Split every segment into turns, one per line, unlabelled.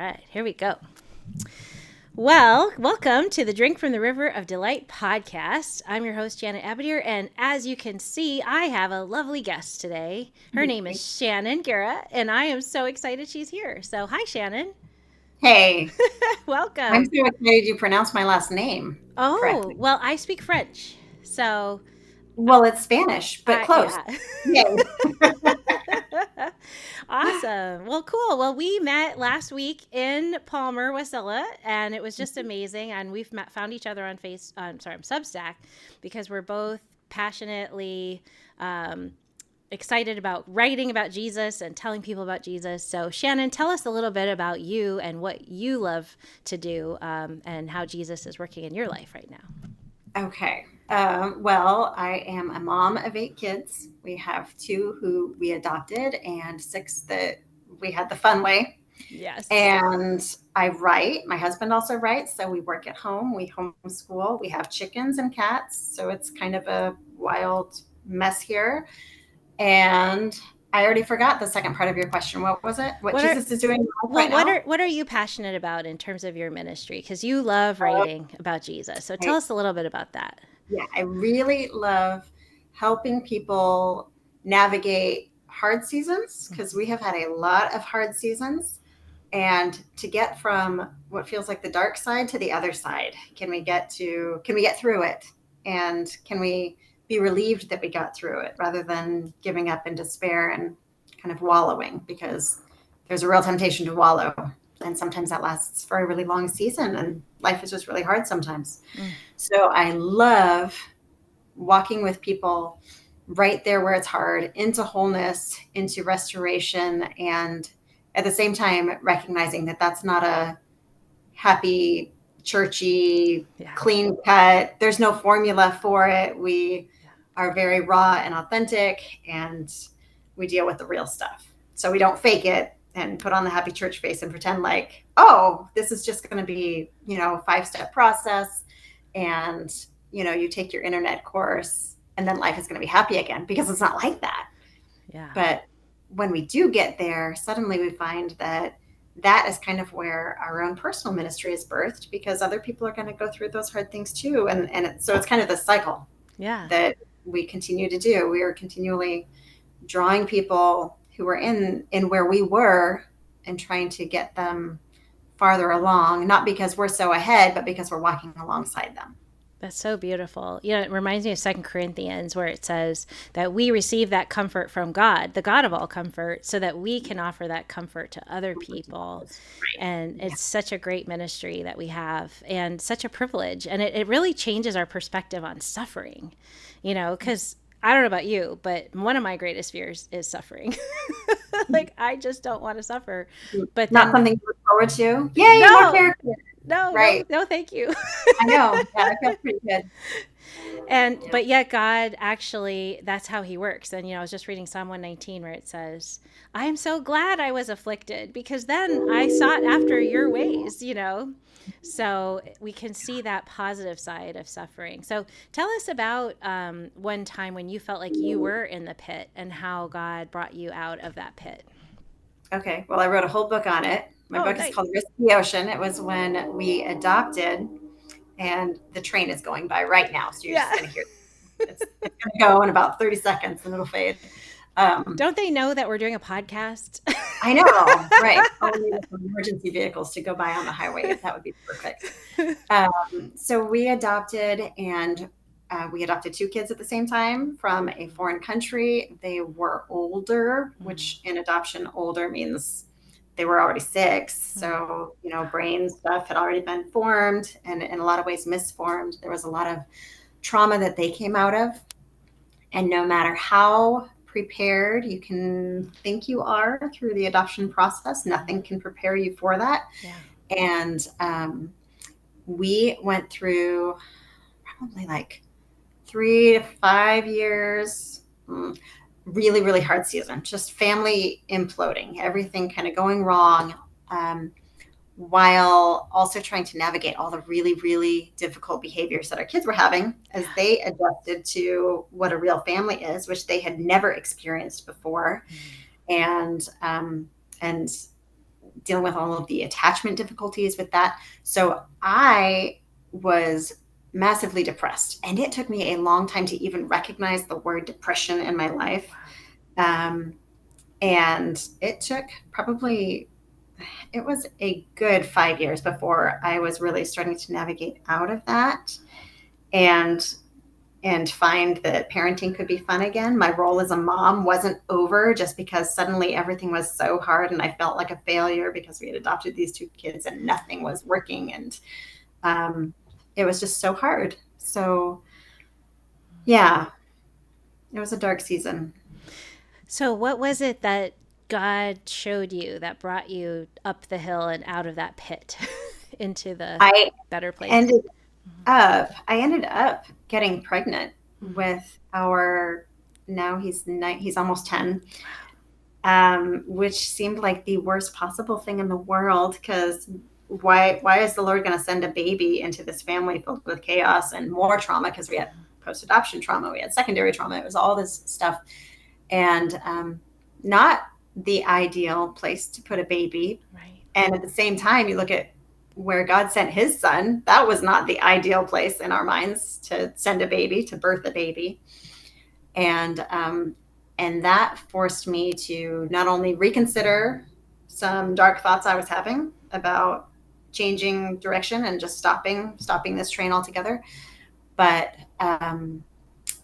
right, here we go. Well, welcome to the Drink from the River of Delight podcast. I'm your host, Janet Abadier, and as you can see, I have a lovely guest today. Her name is Shannon Guerra, and I am so excited she's here. So, hi, Shannon.
Hey, I'm
Welcome.
so excited you pronounced my last name
Oh,
correctly.
well, I speak French, so
Well, it's Spanish, but close.
yeah.
Yay.
Awesome. Well, cool. Well, we met last week in Palmer, Wasilla, and it was just amazing. And we've found each other on Substack, because we're both passionately excited about writing about Jesus and telling people about Jesus. So, Shannon, tell us a little bit about you and what you love to do, and how Jesus is working in your life right now.
Okay. Well, I am a mom of 8 kids. We have 2 who we adopted and 6 that we had the fun way.
Yes.
And I write. My husband also writes. So we work at home. We homeschool. We have chickens and cats. So it's kind of a wild mess here. And I already forgot the second part of your question. What was it? What
What are
Jesus is doing in my life
Well,
right now?
what are you passionate about in terms of your ministry? Because you love writing about Jesus. So tell
Okay.
us a little bit about that.
Yeah, I really love helping people navigate hard seasons because we have had a lot of hard seasons. And to get from what feels like the dark side to the other side, can we get through it? And can we be relieved that we got through it rather than giving up in despair and kind of wallowing? Because there's a real temptation to wallow. And sometimes that lasts for a really long season, and life is just really hard sometimes.
Mm.
So I love walking with people right there where it's hard, into wholeness, into restoration, and at the same time recognizing that that's not a happy, churchy,
Yeah.
clean cut. There's no formula for it. We
Yeah.
are very raw and authentic, and we deal with the real stuff. So we don't fake it and put on the happy church face and pretend like, oh, this is just going to be, 5-step process. And, you take your internet course and then life is going to be happy again, because it's not like that.
Yeah.
But when we do get there, suddenly we find that that is kind of where our own personal ministry is birthed, because other people are going to go through those hard things too. So it's kind of the cycle
Yeah.
that we continue to do. We are continually drawing people who are in where we were and trying to get them farther along, not because we're so ahead, but because we're walking alongside them.
That's so beautiful. It reminds me of Second Corinthians, where it says that we receive that comfort from God, the God of all comfort, so that we can offer that comfort to other people. And it's such a great ministry that we have, and such a privilege. And it really changes our perspective on suffering, because I don't know about you, but one of my greatest fears is suffering. Like, I just don't want to suffer. But
Not
then,
something to look forward to. Yay, more
no,
character.
no,
Right.
no, thank you.
I know. Yeah, that feels pretty good. Yeah.
But yet God actually, that's how he works. And I was just reading Psalm 119, where it says, I am so glad I was afflicted, because then I sought after your ways. So we can see that positive side of suffering. So tell us about one time when you felt like you were in the pit, and how God brought you out of that pit.
Okay. Well, I wrote a whole book on it. My
Oh,
book is
nice.
called Risky Ocean. It was when we adopted, and the train is going by right now. So you're
Yeah.
just going to hear it's going to go in about 30 seconds and it'll fade. Um,
Don't they know that we're doing a podcast?
I know, right? All we need is some emergency vehicles to go by on the highway. That would be perfect. So we adopted 2 kids at the same time from a foreign country. They were older, which in adoption, older means they were already 6. So, brain stuff had already been formed and in a lot of ways misformed. There was a lot of trauma that they came out of. And no matter how prepared you can think you are through the adoption process, nothing can prepare you for that.
Yeah.
And we went through probably like 3 to 5 years, really, really hard season, just family imploding, everything kind of going wrong, while also trying to navigate all the really, really difficult behaviors that our kids were having as they adjusted to what a real family is, which they had never experienced before. And dealing with all of the attachment difficulties with that. So I was massively depressed, and it took me a long time to even recognize the word depression in my life. Um, and it took probably, it was a good 5 years before I was really starting to navigate out of that, and find that parenting could be fun again. My role as a mom wasn't over just because suddenly everything was so hard and I felt like a failure because we had adopted these two kids and nothing was working. And um, it was just so hard. So, yeah, it was a dark season.
So, what was it that God showed you that brought you up the hill and out of that pit into the
I
better place?
ended I ended up getting pregnant with our, now he's almost 10, which seemed like the worst possible thing in the world, because why is the Lord going to send a baby into this family filled with chaos and more trauma? Because we had post adoption trauma, we had secondary trauma, it was all this stuff, and not the ideal place to put a baby.
Right.
And at the same time, you look at where God sent his son, that was not the ideal place in our minds to send a baby, to birth a baby. And that forced me to not only reconsider some dark thoughts I was having about changing direction and just stopping this train altogether, but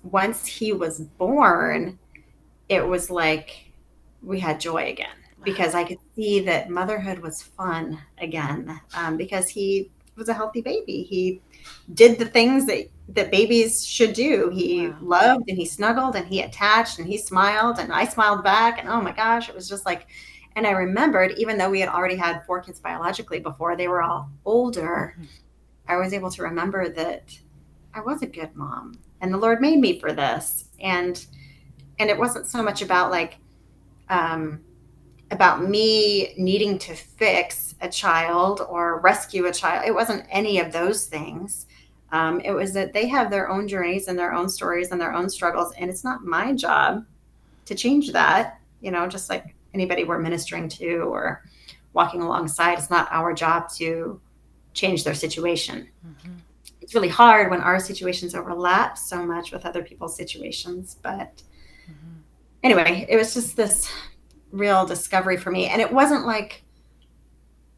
once he was born, it was like we had joy again, because I could see that motherhood was fun again, because he was a healthy baby. He did the things that babies should do. He
Wow.
loved and he snuggled and he attached and he smiled and I smiled back. And oh my gosh, it was just like, and I remembered, even though we had already had 4 kids biologically before they were all older, I was able to remember that I was a good mom and the Lord made me for this. And it wasn't so much about like, um, about me needing to fix a child or rescue a child. It wasn't any of those things. It was that they have their own journeys and their own stories and their own struggles. And it's not my job to change that, just like anybody we're ministering to or walking alongside. It's not our job to change their situation.
Mm-hmm.
It's really hard when our situations overlap so much with other people's situations. But
Mm-hmm.
anyway, it was just this real discovery for me. And it wasn't like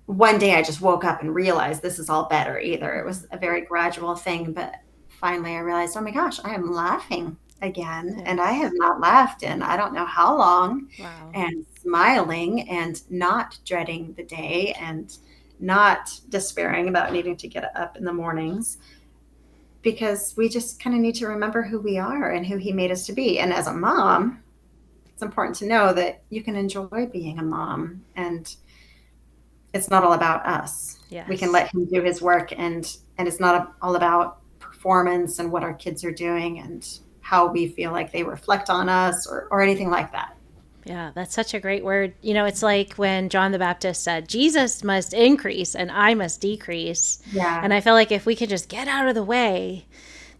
one day I just woke up and realized this is all better either. It was a very gradual thing. But finally I realized, oh my gosh, I am laughing again.
Yeah.
And I have not laughed in I don't know how long.
Wow.
And smiling and not dreading the day and not despairing about needing to get up in the mornings, because we just kind of need to remember who we are and who he made us to be. And as a mom, it's important to know that you can enjoy being a mom, and it's not all about us. We can
Yes.
let him do his work, and it's not all about performance and what our kids are doing and how we feel like they reflect on us, or anything like that.
Yeah, that's such a great word. It's like when John the Baptist said, Jesus must increase and I must decrease.
Yeah.
And I feel like if we could just get out of the way,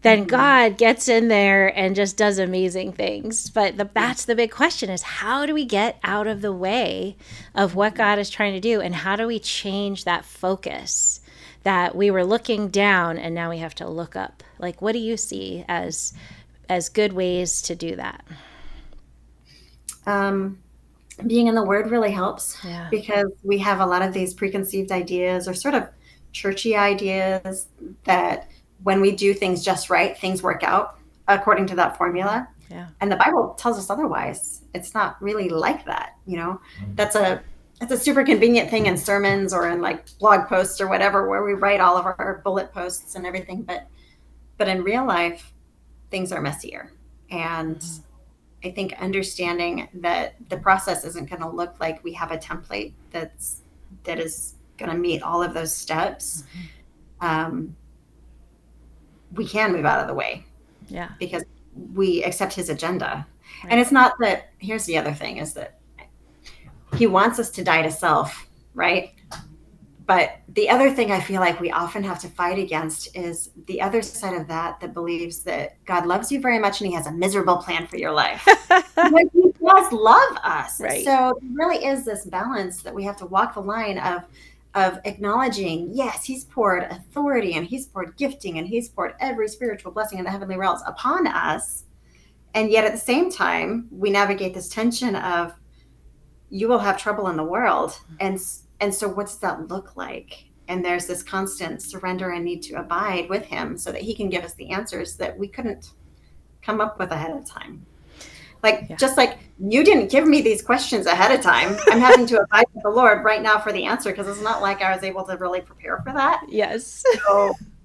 then
Mhm.
God gets in there and just does amazing things. But
Yeah.
that's the big question, is how do we get out of the way of what God is trying to do? And how do we change that focus that we were looking down and now we have to look up? Like, what do you see as good ways to do that?
Um, Being in the Word really helps,
Yeah.
because we have a lot of these preconceived ideas or sort of churchy ideas that when we do things just right, things work out according to that formula.
Yeah.
And the Bible tells us otherwise. It's not really like that. That's a super convenient thing in sermons or in like blog posts or whatever, where we write all of our bullet posts and everything. But in real life, things are messier. And
Mm-hmm.
I think understanding that the process isn't going to look like we have a template that is going to meet all of those steps.
Mm-hmm.
Um, we can move out of the way
Yeah.
because we accept his agenda. And
Right.
it's not that, here's the other thing, is that he wants us to die to self, right? But the other thing I feel like we often have to fight against is the other side of that, that believes that God loves you very much and he has a miserable plan for your life. But he does love us.
Right.
So it really is this balance that we have to walk the line of acknowledging, yes, he's poured authority and he's poured gifting and he's poured every spiritual blessing in the heavenly realms upon us. And yet at the same time, we navigate this tension of, you will have trouble in the world. And so what does that look like? And there's this constant surrender and need to abide with him so that he can give us the answers that we couldn't come up with ahead of time. Like, just like you didn't give me these questions ahead of time, I'm having to abide with the Lord right now for the answer, because it's not like I was able to really prepare for that.
Yes.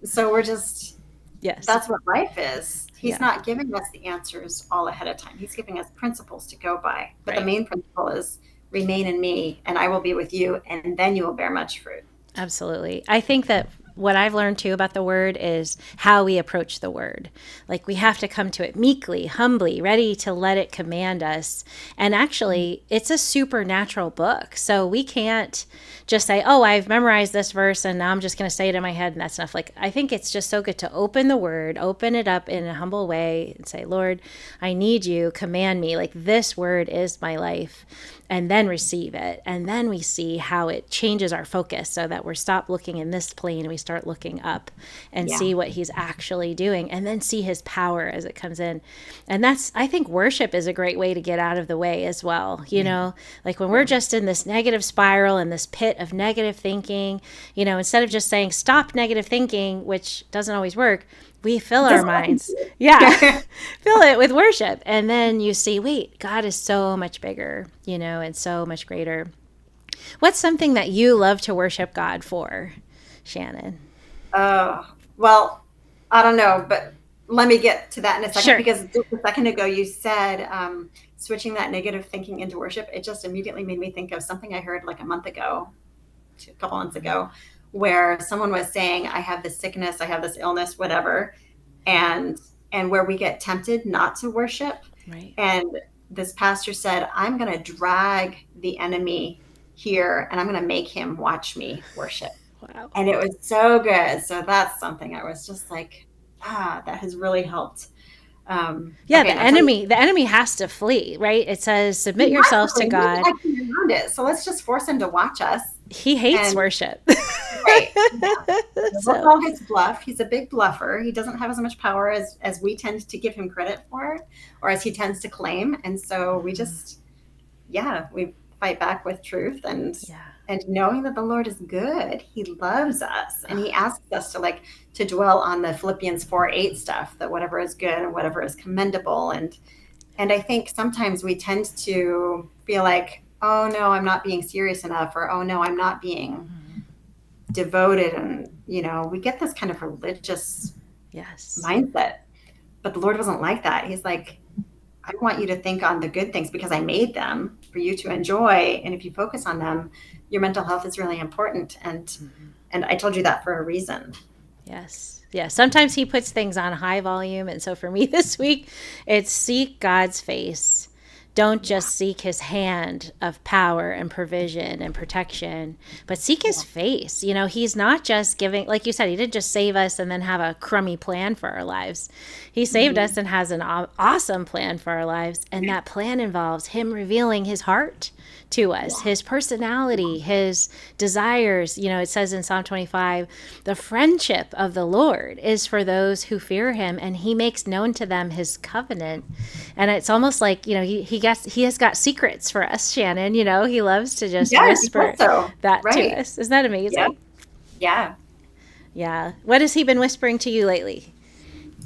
So we're just,
Yes.
that's what life is. He's not giving us the answers all ahead of time. He's giving us principles to go by. But the main principle is, remain in me and I will be with you, and then you will bear much fruit.
Absolutely. I think that what I've learned too about the word is how we approach the word. Like, we have to come to it meekly, humbly, ready to let it command us. And actually, it's a supernatural book. So we can't just say, oh, I've memorized this verse and now I'm just going to say it in my head and that's enough. Like, I think it's just so good to open the word, open it up in a humble way and say, Lord, I need you, command me. Like, this word is my life. And then receive it. And then we see how it changes our focus so that we're stop looking in this plane and we start looking up and see what he's actually doing, and then see his power as it comes in. And that's, I think worship is a great way to get out of the way as well. You know, like when we're just in this negative spiral and this pit of negative thinking, you know, instead of just saying stop negative thinking, which doesn't always work, we fill our minds. Fill it with worship. And then you see, wait, God is so much bigger, you know, and so much greater. What's something that you love to worship God for, Shannon?
Well, I don't know, but let me get to that in a second.
Sure.
Because just a second ago you said switching that negative thinking into worship. It just immediately made me think of something I heard like a couple months ago, where someone was saying, I have this sickness, I have this illness, whatever, and where we get tempted not to worship.
Right.
And this pastor said, I'm going to drag the enemy here and I'm going to make him watch me worship.
Wow.
And it was so good. So that's something I was just like, that has really helped.
The enemy has to flee, right? It says, submit yourselves to God.
Around it. So let's just force him to watch us.
He hates worship.
Right. We'll call his bluff. He's a big bluffer. He doesn't have as much power as we tend to give him credit for, or as he tends to claim. And so we just, we fight back with truth and knowing that the Lord is good. He loves us, and he asks us to dwell on the Philippians 4:8 stuff, that whatever is good and whatever is commendable. And I think sometimes we tend to feel like, oh no, I'm not being serious enough, or oh no, I'm not being devoted. And, you know, we get this kind of religious mindset, but the Lord wasn't like that. He's like, I want you to think on the good things because I made them for you to enjoy. And if you focus on them, your mental health is really important. And I told you that for a reason.
Yes. Yeah. Sometimes he puts things on high volume. And so for me this week, it's seek God's face. Don't just seek his hand of power and provision and protection, but seek his face. You know, he's not just giving, like you said, he didn't just save us and then have a crummy plan for our lives. He saved us and has an awesome plan for our lives. And that plan involves him revealing his heart to us, his personality, his desires. You know, it says in Psalm 25, the friendship of the Lord is for those who fear him, and he makes known to them his covenant. And it's almost like, you know, he has got secrets for us, Shannon. You know, he loves to just whisper that to us. Isn't that amazing?
Yeah.
What has he been whispering to you lately?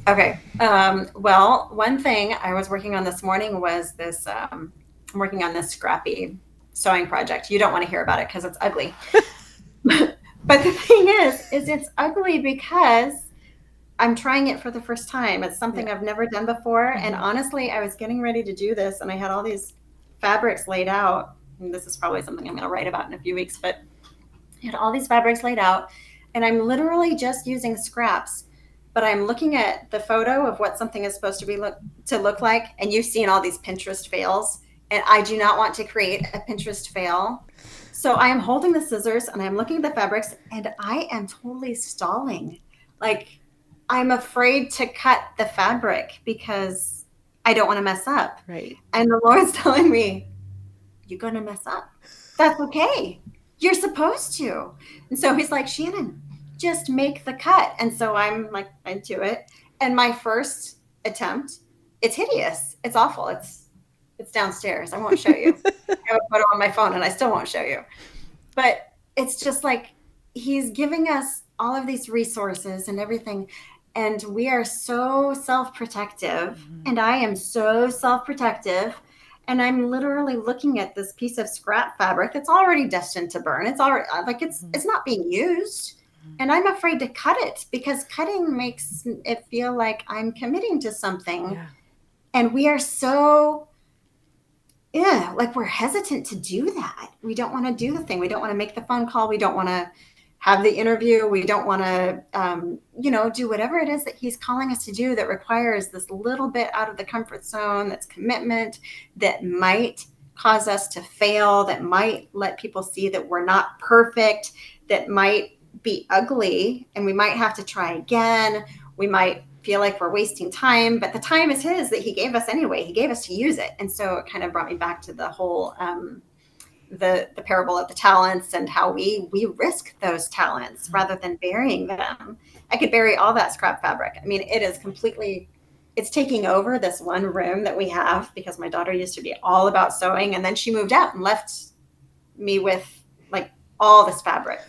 Okay. Well, one thing I was working on this morning was this, I'm working on this scrappy sewing project. You don't want to hear about it because it's ugly. But the thing is it's ugly because I'm trying it for the first time. It's something I've never done before. And honestly, I was getting ready to do this and I had all these fabrics laid out. And this is probably something I'm going to write about in a few weeks, but I had all these fabrics laid out and I'm literally just using scraps. But I'm looking at the photo of what something is supposed to look like. And you've seen all these Pinterest fails. And I do not want to create a Pinterest fail. So I am holding the scissors and I'm looking at the fabrics and I am totally stalling. Like I'm afraid to cut the fabric because I don't want to mess up.
Right.
And the Lord's telling me, you're going to mess up. That's okay. You're supposed to. And so he's like, Shannon, just make the cut. And so I'm like, I do it. And my first attempt, it's hideous. It's awful. It's downstairs. I won't show you. I have a photo on my phone and I still won't show you. But it's just like he's giving us all of these resources and everything. And we are so self-protective. And I am so self-protective. And I'm literally looking at this piece of scrap fabric that's already destined to burn. It's already like it's not being used. And I'm afraid to cut it because cutting makes it feel like I'm committing to something.
Yeah.
And we are so, like we're hesitant to do that. We don't want to do the thing. We don't want to make the phone call. We don't want to have the interview. We don't want to, do whatever it is that he's calling us to do that requires this little bit out of the comfort zone, that's commitment, that might cause us to fail, that might let people see that we're not perfect, that might be ugly, and we might have to try again. We might feel like we're wasting time, but the time is his that he gave us anyway. He gave us to use it. And so it kind of brought me back to the whole the parable of the talents and how we risk those talents rather than burying them. I could bury all that scrap fabric. I mean, it's taking over this one room that we have because my daughter used to be all about sewing and then she moved out and left me with like all this fabric.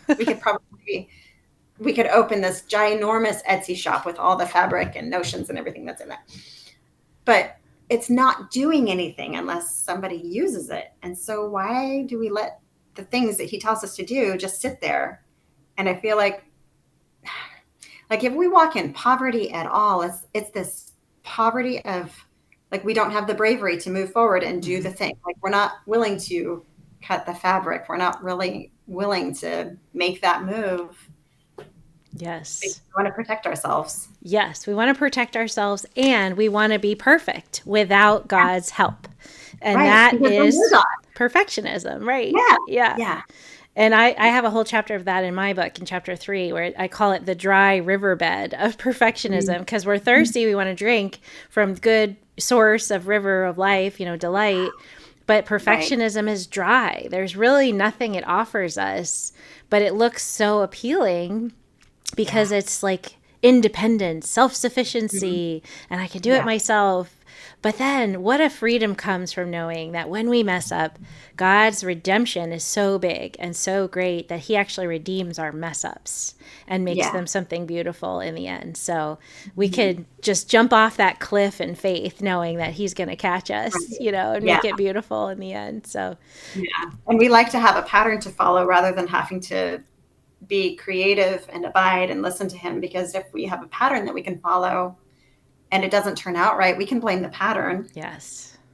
We could open this ginormous Etsy shop with all the fabric and notions and everything that's in it. But it's not doing anything unless somebody uses it. And so why do we let the things that he tells us to do just sit there? And I feel like if we walk in poverty at all, it's this poverty of like, we don't have the bravery to move forward and do the thing. Like we're not willing to cut the fabric. We're not really willing to make that move.
Yes.
We want to protect ourselves.
Yes, we want to protect ourselves and we want to be perfect without God's help. And that is perfectionism, right?
Yeah.
And I have a whole chapter of that in my book, in chapter 3, where I call it the dry riverbed of perfectionism, because we're thirsty. We want to drink from good source of river of life, delight. But perfectionism is dry. There's really nothing it offers us, but it looks so appealing because it's like independence, self-sufficiency, and I can do it myself. But then what a freedom comes from knowing that when we mess up, God's redemption is so big and so great that he actually redeems our mess ups and makes them something beautiful in the end. So we could just jump off that cliff in faith, knowing that he's going to catch us, and make it beautiful in the end. So,
and we like to have a pattern to follow rather than having to be creative and abide and listen to him, because if we have a pattern that we can follow and it doesn't turn out right, we can blame the pattern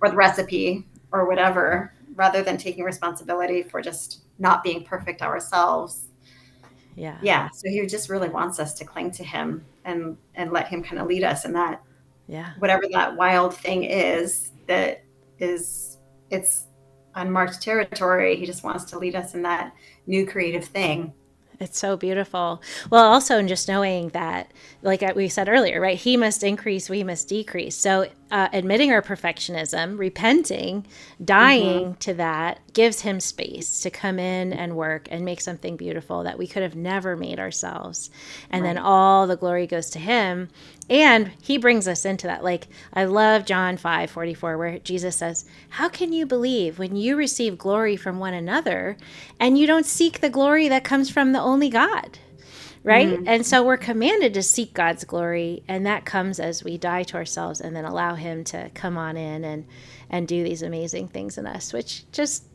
or the recipe or whatever, rather than taking responsibility for just not being perfect ourselves. So he just really wants us to cling to him and let him kind of lead us in that, whatever that wild thing is that is, it's unmarked territory. He just wants to lead us in that new creative thing.
It's so beautiful. Well, also in just knowing that, like we said earlier, right? He must increase, we must decrease. So admitting our perfectionism, repenting, dying to that gives him space to come in and work and make something beautiful that we could have never made ourselves. And then all the glory goes to him. And he brings us into that. Like, I love John 5:44, where Jesus says, how can you believe when you receive glory from one another and you don't seek the glory that comes from the only God? Right? And so we're commanded to seek God's glory. And that comes as we die to ourselves and then allow him to come on in and do these amazing things in us, which just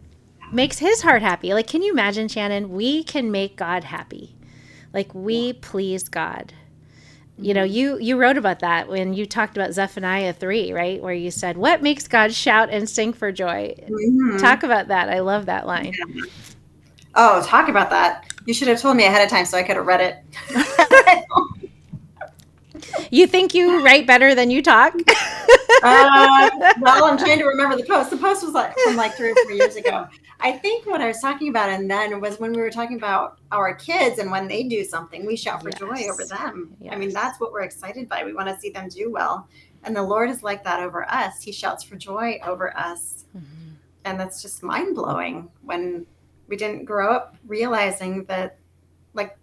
makes his heart happy. Like, can you imagine, Shannon? We can make God happy. Like, we please God. You wrote about that when you talked about Zephaniah 3, right? Where you said, what makes God shout and sing for joy? Talk about that. I love that line.
Oh, talk about that. You should have told me ahead of time so I could have read it.
You think you write better than you talk?
Well, I'm trying to remember the post. The post was from 3 or 4 years ago. I think what I was talking about and then was when we were talking about our kids and when they do something, we shout for joy over
Yes.
them. I mean,
Yes.
that's what we're excited by. We want to see them do well. And the Lord is like that over us. He shouts for joy over us.
Mhm.
And that's just mind blowing when we didn't grow up realizing that, like,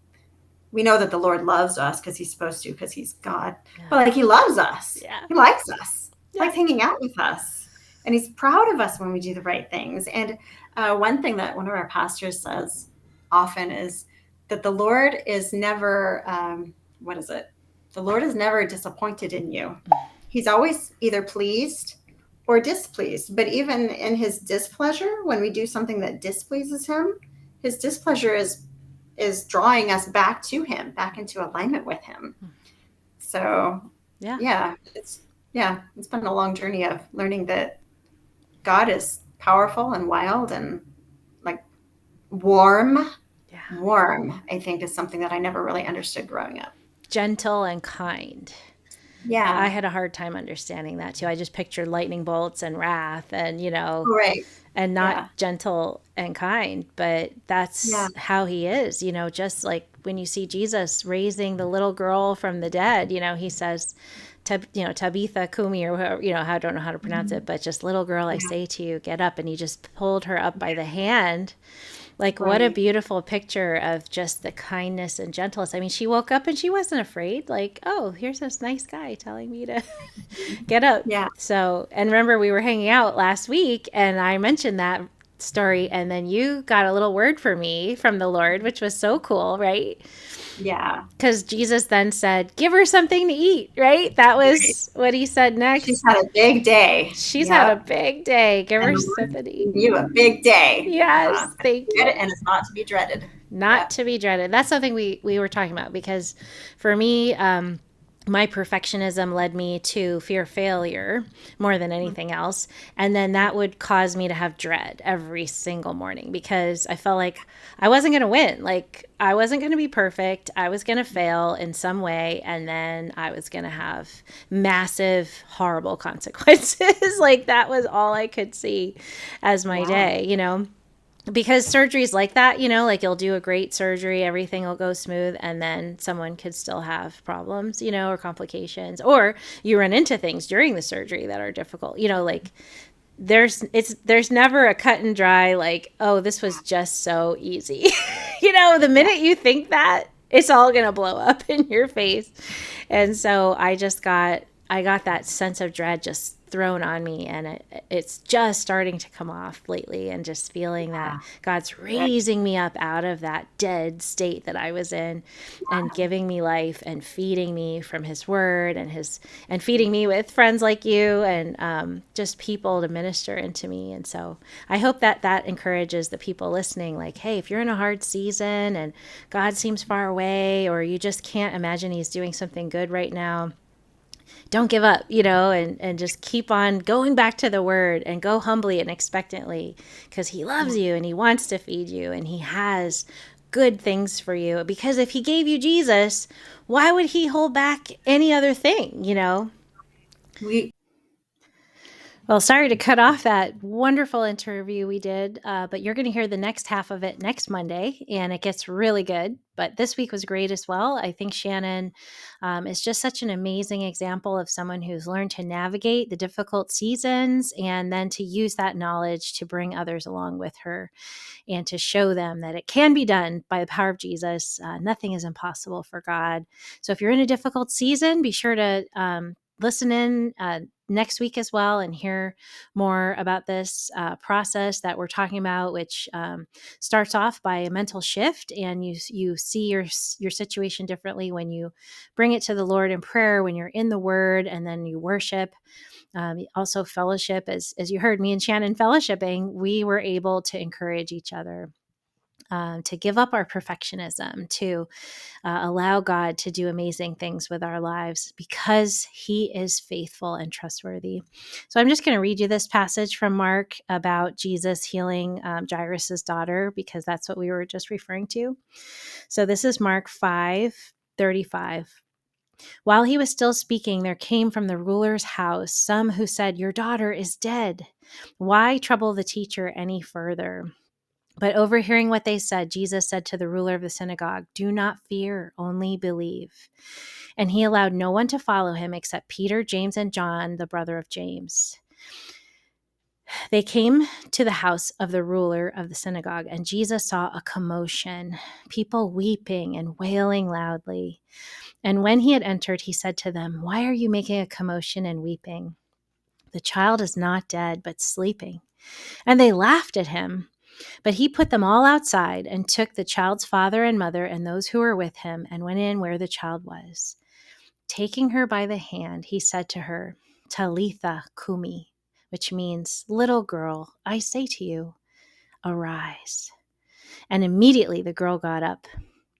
we know that the Lord loves us because he's supposed to, because he's God.
Yeah.
But like he loves us.
Yeah.
He likes us.
Yeah.
Likes hanging out with us. And he's proud of us when we do the right things. And one thing that one of our pastors says often is that the Lord is never, what is it? The Lord is never disappointed in you. He's always either pleased or displeased. But even in his displeasure, when we do something that displeases him, his displeasure is drawing us back to him, back into alignment with him. So
Yeah.
it's been a long journey of learning that God is powerful and wild and like warm.
Yeah.
Warm, I think, is something that I never really understood growing up.
Gentle and kind. I
Yeah.
had a hard time understanding that too. I just pictured lightning bolts and wrath and,
Right.
and not
Yeah.
gentle and kind, but
Yeah.
that's how he is, just like when you see Jesus raising the little girl from the dead, he says, Tabitha Kumi, or whoever, I don't know how to pronounce
Mhm.
it, but just little girl, I
Yeah.
say to you, get up. And he just pulled her up by the hand. Like, what a
Right.
beautiful picture of just the kindness and gentleness. I mean, she woke up and she wasn't afraid. Like, oh, here's this nice guy telling me to get up.
Yeah.
So, and remember, we were hanging out last week and I mentioned that story, and then you got a little word for me from the Lord, which was so cool, right?
Yeah.
Because Jesus then said, give her something to eat, right? That
Right.
was what he said
She's
next.
had a big day.
She's had a
Yep.
big day. Give
And
her
the Lord
something to
gave
eat.
you a big day.
Yes, thank
Good,
you.
and it's not to be dreaded.
Not
Yep.
to be dreaded. That's something we were talking about because for me, my perfectionism led me to fear failure more than anything else. And then that would cause me to have dread every single morning because I felt like I wasn't going to win. Like I wasn't going to be perfect. I was going to fail in some way. And then I was going to have massive, horrible consequences. Like that was all I could see as my
Yeah.
day. Because surgeries like that, like you'll do a great surgery, everything will go smooth, and then someone could still have problems, or complications, or you run into things during the surgery that are difficult. Like there's never a cut and dry like, oh, this was just so easy. The
Yeah.
minute you think that, it's all gonna blow up in your face. And so I got that sense of dread just thrown on me, and it's just starting to come off lately, and just feeling that God's
Right.
raising me up out of that dead state that I was in and giving me life and feeding me from his word and feeding me with friends like you and just people to minister into me. And so I hope that encourages the people listening, like, hey, if you're in a hard season and God seems far away, or you just can't imagine he's doing something good right now, don't give up, and just keep on going back to the word and go humbly and expectantly because he loves you and he wants to feed you and he has good things for you. Because if he gave you Jesus, why would he hold back any other thing?
We
Well, sorry to cut off that wonderful interview we did, but you're going to hear the next half of it next Monday, and it gets really good. But this week was great as well. I think Shannon is just such an amazing example of someone who's learned to navigate the difficult seasons and then to use that knowledge to bring others along with her and to show them that it can be done by the power of Jesus. Nothing is impossible for God. So if you're in a difficult season, be sure to listen in next week as well and hear more about this process that we're talking about, which starts off by a mental shift, and you see your situation differently when you bring it to the Lord in prayer, when you're in the Word, and then you worship. Also, fellowship, as you heard me and Shannon fellowshipping, we were able to encourage each other. To give up our perfectionism, to allow God to do amazing things with our lives because he is faithful and trustworthy. So I'm just going to read you this passage from Mark about Jesus healing Jairus' daughter, because that's what we were just referring to. So this is Mark 5:35. While he was still speaking, there came from the ruler's house some who said, "Your daughter is dead. Why trouble the teacher any further?" But overhearing what they said, Jesus said to the ruler of the synagogue, "Do not fear, only believe." And he allowed no one to follow him except Peter, James, and John, the brother of James. They came to the house of the ruler of the synagogue, and Jesus saw a commotion, people weeping and wailing loudly. And when he had entered, he said to them, "Why are you making a commotion and weeping? The child is not dead, but sleeping." And they laughed at him. But he put them all outside and took the child's father and mother and those who were with him and went in where the child was. Taking her by the hand, he said to her, "Talitha kumi," which means, "Little girl, I say to you, arise." And immediately the girl got up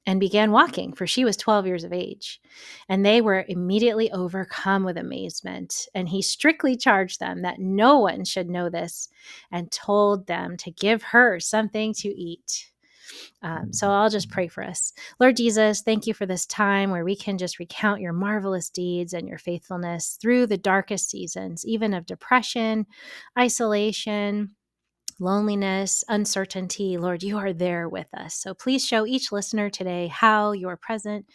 and began walking, for she was 12 years of age. And they were immediately overcome with amazement. And he strictly charged them that no one should know this and told them to give her something to eat. So I'll just pray for us. Lord Jesus, thank you for this time where we can just recount your marvelous deeds and your faithfulness through the darkest seasons, even of depression, isolation, loneliness, uncertainty. Lord, you are there with us. So please show each listener today how you are present,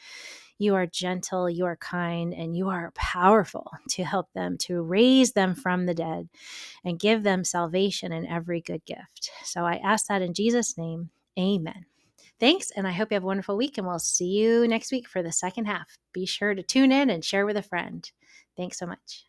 you are gentle, you are kind, and you are powerful to help them, to raise them from the dead and give them salvation and every good gift. So I ask that in Jesus' name. Amen. Thanks, and I hope you have a wonderful week, and we'll see you next week for the second half. Be sure to tune in and share with a friend. Thanks so much.